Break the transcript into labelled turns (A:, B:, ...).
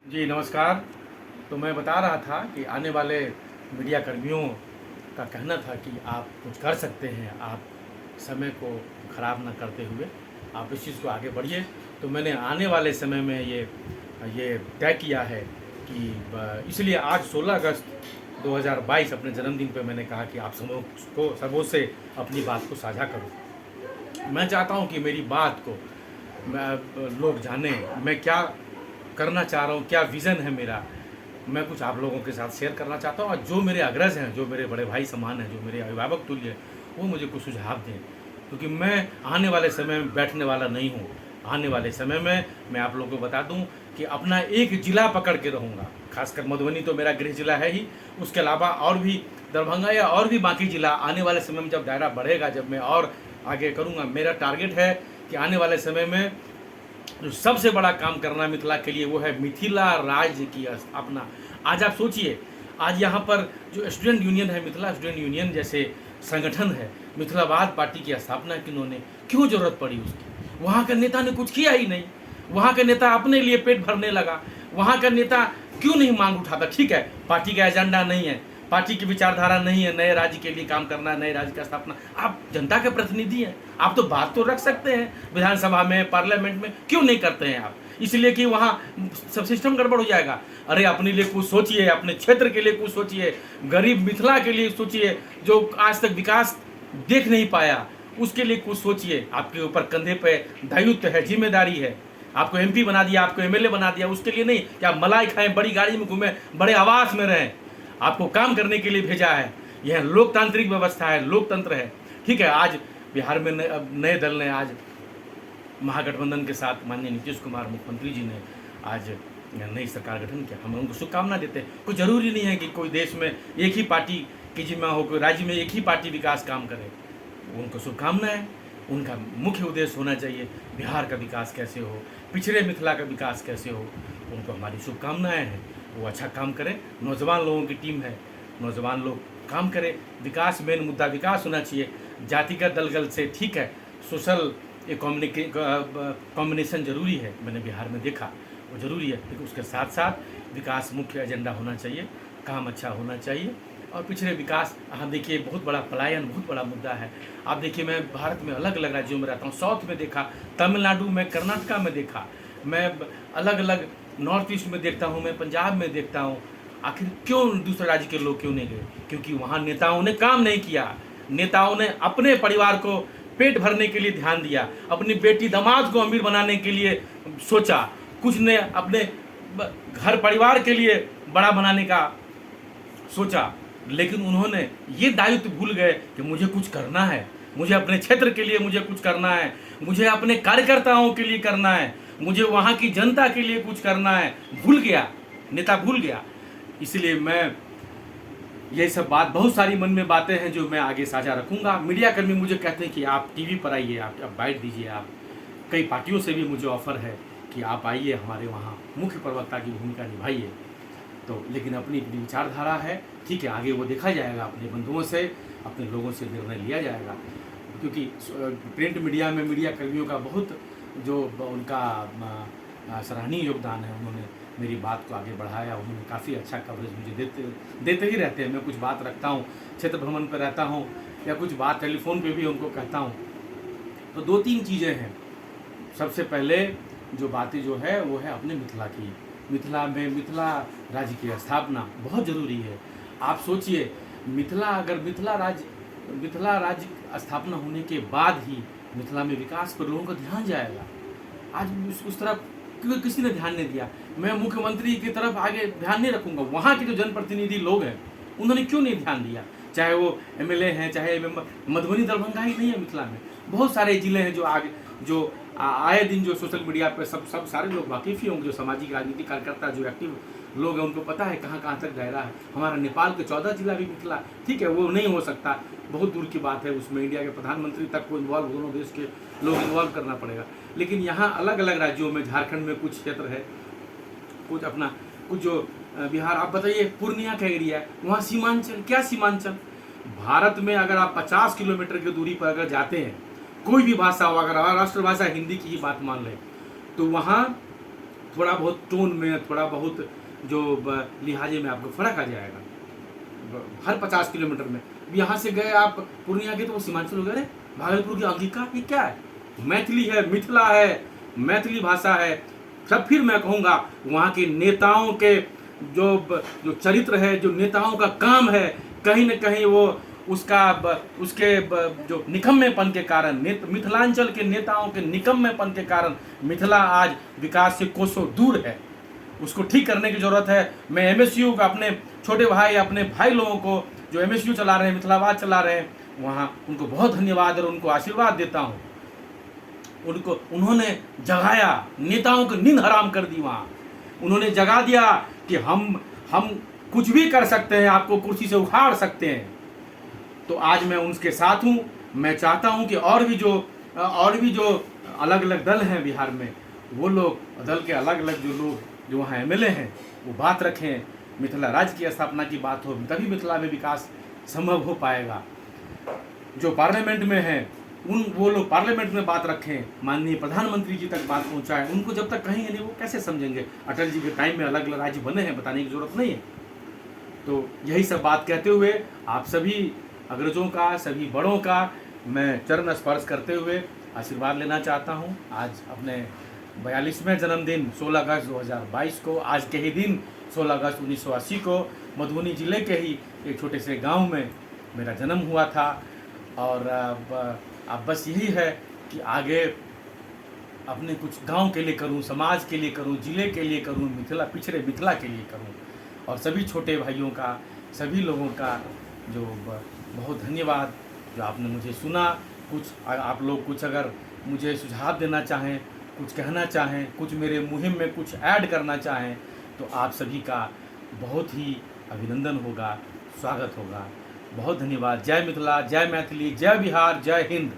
A: जी नमस्कार। तो मैं बता रहा था कि आने वाले मीडिया कर्मियों का कहना था कि आप कुछ कर सकते हैं, आप समय को ख़राब ना करते हुए आप इस चीज़ को आगे बढ़िए। तो मैंने आने वाले समय में ये तय किया है कि इसलिए आज 16 अगस्त 2022 अपने जन्मदिन पे मैंने कहा कि आप सबों से अपनी बात को साझा करूं। मैं चाहता हूं कि मेरी बात को लोग जानें, मैं क्या करना चाह रहा हूँ, क्या विज़न है मेरा, मैं कुछ आप लोगों के साथ शेयर करना चाहता हूँ। और जो मेरे अग्रज हैं, जो मेरे बड़े भाई समान हैं, जो मेरे अभिभावक तुल्य हैं, वो मुझे कुछ सुझाव दें, क्योंकि मैं आने वाले समय में बैठने वाला नहीं हूँ। आने वाले समय में मैं आप लोगों को बता दूं कि अपना एक ज़िला पकड़ के रहूँगा। खासकर मधुबनी तो मेरा गृह जिला है ही, उसके अलावा और भी दरभंगा या और भी बाकी ज़िला आने वाले समय में जब दायरा बढ़ेगा, जब मैं और आगे करूँगा, मेरा टारगेट है कि आने वाले समय में जो सबसे बड़ा काम करना मिथिला के लिए वो है मिथिला राज्य की स्थापना। आज आप सोचिए, आज यहाँ पर जो स्टूडेंट यूनियन है, मिथिला स्टूडेंट यूनियन जैसे संगठन है, मिथिलावाद पार्टी की स्थापना किन्होंने, क्यों जरूरत पड़ी उसकी? वहाँ का नेता ने कुछ किया ही नहीं। वहाँ का नेता अपने लिए पेट भरने लगा। वहाँ का नेता क्यों नहीं मांग उठाता? ठीक है, पार्टी का एजेंडा नहीं है, पार्टी की विचारधारा नहीं है नए राज्य के लिए काम करना, नए राज्य का स्थापना। आप जनता के प्रतिनिधि हैं, आप तो बात तो रख सकते हैं विधानसभा में, पार्लियामेंट में, क्यों नहीं करते हैं आप? इसलिए कि वहाँ सब सिस्टम गड़बड़ हो जाएगा। अरे अपने लिए कुछ सोचिए, अपने क्षेत्र के लिए कुछ सोचिए, गरीब मिथिला के लिए सोचिए, जो आज तक विकास देख नहीं पाया, उसके लिए कुछ सोचिए। आपके ऊपर कंधे पे दायित्व है, जिम्मेदारी है। आपको एमपी बना दिया, आपको एमएलए बना दिया, उसके लिए नहीं कि आप मलाई खाएं, बड़ी गाड़ी में घूमें, बड़े आवास में रहें। आपको काम करने के लिए भेजा है। यह लोकतांत्रिक व्यवस्था है, लोकतंत्र है। ठीक है, आज बिहार में नए दल ने आज महागठबंधन के साथ माननीय नीतीश कुमार मुख्यमंत्री जी ने आज नई सरकार गठन किया। हम उनको शुभकामना देते हैं। कोई ज़रूरी नहीं है कि कोई देश में एक ही पार्टी की जिम्मा हो, कोई राज्य में एक ही पार्टी विकास काम करे। उनको शुभकामनाएं। उनका मुख्य उद्देश्य होना चाहिए बिहार का विकास कैसे हो, पिछड़े मिथिला का विकास कैसे हो। उनको हमारी शुभकामनाएं हैं, वो अच्छा काम करें। नौजवान लोगों की टीम है, नौजवान लोग काम करें। विकास मेन मुद्दा विकास होना चाहिए, जातिगत दलगल से ठीक है। सोशल कॉम्बिनेशन जरूरी है, मैंने बिहार में देखा, वो ज़रूरी है, लेकिन उसके साथ साथ विकास मुख्य एजेंडा होना चाहिए, काम अच्छा होना चाहिए। और पिछड़े विकास, हाँ देखिए, बहुत बड़ा पलायन, बहुत बड़ा मुद्दा है। आप देखिए, मैं भारत में अलग अलग राज्यों में रहता हूँ, साउथ में देखा, तमिलनाडु में, कर्नाटका में देखा, मैं अलग अलग नॉर्थ ईस्ट में देखता हूँ, मैं पंजाब में देखता हूँ। आखिर क्यों दूसरे राज्य के लोग क्यों नहीं गए? क्योंकि वहाँ नेताओं ने काम नहीं किया। नेताओं ने अपने परिवार को पेट भरने के लिए ध्यान दिया, अपनी बेटी दामाद को अमीर बनाने के लिए सोचा, कुछ ने अपने घर परिवार के लिए बड़ा बनाने का सोचा, लेकिन उन्होंने ये दायित्व भूल गए कि मुझे कुछ करना है, मुझे अपने क्षेत्र के लिए मुझे कुछ करना है, मुझे अपने कार्यकर्ताओं के लिए करना है, मुझे वहाँ की जनता के लिए कुछ करना है। भूल गया, नेता भूल गया। इसलिए मैं ये सब बात, बहुत सारी मन में बातें हैं जो मैं आगे साझा रखूंगा। मीडिया कर्मी मुझे कहते हैं कि आप टीवी पर आइए, आप बाइट दीजिए। आप कई पार्टियों से भी मुझे ऑफर है कि आप आइए, हमारे वहाँ मुख्य प्रवक्ता की भूमिका निभाइए। तो लेकिन अपनी अपनी विचारधारा है, ठीक है, आगे वो देखा जाएगा, अपने बंधुओं से, अपने लोगों से निर्णय लिया जाएगा। क्योंकि प्रिंट मीडिया में मीडिया कर्मियों का बहुत जो उनका सराहनीय योगदान है, उन्होंने मेरी बात को आगे बढ़ाया, उन्होंने काफ़ी अच्छा कवरेज मुझे देते ही रहते हैं। मैं कुछ बात रखता हूँ, क्षेत्र भ्रमण पर रहता हूँ, या कुछ बात टेलीफोन पे भी उनको कहता हूँ। तो दो तीन चीज़ें हैं। सबसे पहले जो बातें जो है वो है अपने मिथिला की। मिथिला में मिथिला राज्य की स्थापना बहुत ज़रूरी है। आप सोचिए, अगर मिथिला राज्य स्थापना होने के बाद ही मिथिला में विकास पर लोगों का ध्यान जाएगा। आज उस तरफ क्योंकि किसी ने ध्यान नहीं दिया। मैं मुख्यमंत्री की तरफ आगे ध्यान नहीं रखूंगा, वहाँ के जो जनप्रतिनिधि लोग हैं उन्होंने क्यों नहीं ध्यान दिया? चाहे वो एमएलए हैं, चाहे मधुबनी दरभंगा ही नहीं है, मिथिला में बहुत सारे जिले हैं जो आए दिन जो सोशल मीडिया पर सब सारे लोग वाकिफ ही होंगे, जो सामाजिक राजनीतिक कार्यकर्ता जो एक्टिव लोग हैं, उनको पता है कहाँ कहाँ तक दायरा है। हमारा नेपाल के 14 जिला भी मिथिला, ठीक है, वो नहीं हो सकता, बहुत दूर की बात है। उसमें इंडिया के प्रधानमंत्री तक को इन्वॉल्व, दोनों देश के लोग इन्वॉल्व करना पड़ेगा। लेकिन यहाँ अलग अलग राज्यों में, झारखंड में कुछ क्षेत्र है, कुछ जो बिहार, आप बताइए पूर्णिया का एरिया है, वहाँ सीमांचल, क्या सीमांचल? भारत में अगर आप 50 किलोमीटर की दूरी पर अगर जाते हैं, कोई भी भाषा हो, अगर राष्ट्रभाषा हिंदी की ही बात मान लें, तो वहाँ थोड़ा बहुत टोन में, थोड़ा बहुत जो लिहाजे में आपको फ़र्क आ जाएगा। हर 50 किलोमीटर में यहाँ से गए आप पूर्णिया के, तो वो सीमांचल हो गए, अरे भागलपुर की अंगिका ये क्या है, मैथिली है, मिथिला है, मैथिली भाषा है। तब फिर मैं कहूँगा वहाँ के नेताओं के जो चरित्र है, जो नेताओं का काम है, कहीं न कहीं वो उसके जो निकम्मेपन के कारण, मिथिलांचल के नेताओं के निकम्मेपन के कारण मिथिला आज विकास से कोसों दूर है। उसको ठीक करने की ज़रूरत है। मैं एमएसयू का अपने छोटे भाई, अपने भाई लोगों को जो एमएसयू चला रहे हैं, मिथिलावाद चला रहे हैं, वहाँ उनको बहुत धन्यवाद और उनको आशीर्वाद देता हूँ। उन्होंने जगाया, नेताओं की नींद हराम कर दी। वहाँ उन्होंने जगा दिया कि हम कुछ भी कर सकते हैं, आपको कुर्सी से उखाड़ सकते हैं। तो आज मैं उनके साथ हूँ। मैं चाहता हूँ कि और भी जो अलग अलग दल हैं बिहार में, वो लोग दल के अलग अलग जो लोग जो वहाँ एमएलए हैं वो बात रखें, मिथिला राज्य की स्थापना की बात हो, तभी मिथिला में विकास संभव हो पाएगा। जो पार्लियामेंट में हैं वो लोग पार्लियामेंट में बात रखें, माननीय प्रधानमंत्री जी तक बात पहुंचाएं। उनको जब तक कहेंगे नहीं वो कैसे समझेंगे। अटल जी के टाइम में अलग अलग राज्य बने हैं, बताने की जरूरत नहीं है। तो यही सब बात कहते हुए आप सभी अग्रजों का, सभी बड़ों का मैं चरण स्पर्श करते हुए आशीर्वाद लेना चाहता हूँ। आज अपने 42वें जन्मदिन 16 अगस्त 2022 को, आज के ही दिन 16 अगस्त 1980 को मधुबनी ज़िले के ही एक छोटे से गांव में मेरा जन्म हुआ था। और अब बस यही है कि आगे अपने कुछ गांव के लिए करूं, समाज के लिए करूं, ज़िले के लिए करूं, पिछड़े मिथिला के लिए करूं। और सभी छोटे भाइयों का, सभी लोगों का जो बहुत धन्यवाद जो आपने मुझे सुना। कुछ आप लोग कुछ अगर मुझे सुझाव देना चाहें, कुछ कहना चाहें, कुछ मेरे मुहिम में कुछ ऐड करना चाहें, तो आप सभी का बहुत ही अभिनंदन होगा, स्वागत होगा। बहुत धन्यवाद। जय मिथिला, जय मैथिली, जय बिहार, जय हिंद।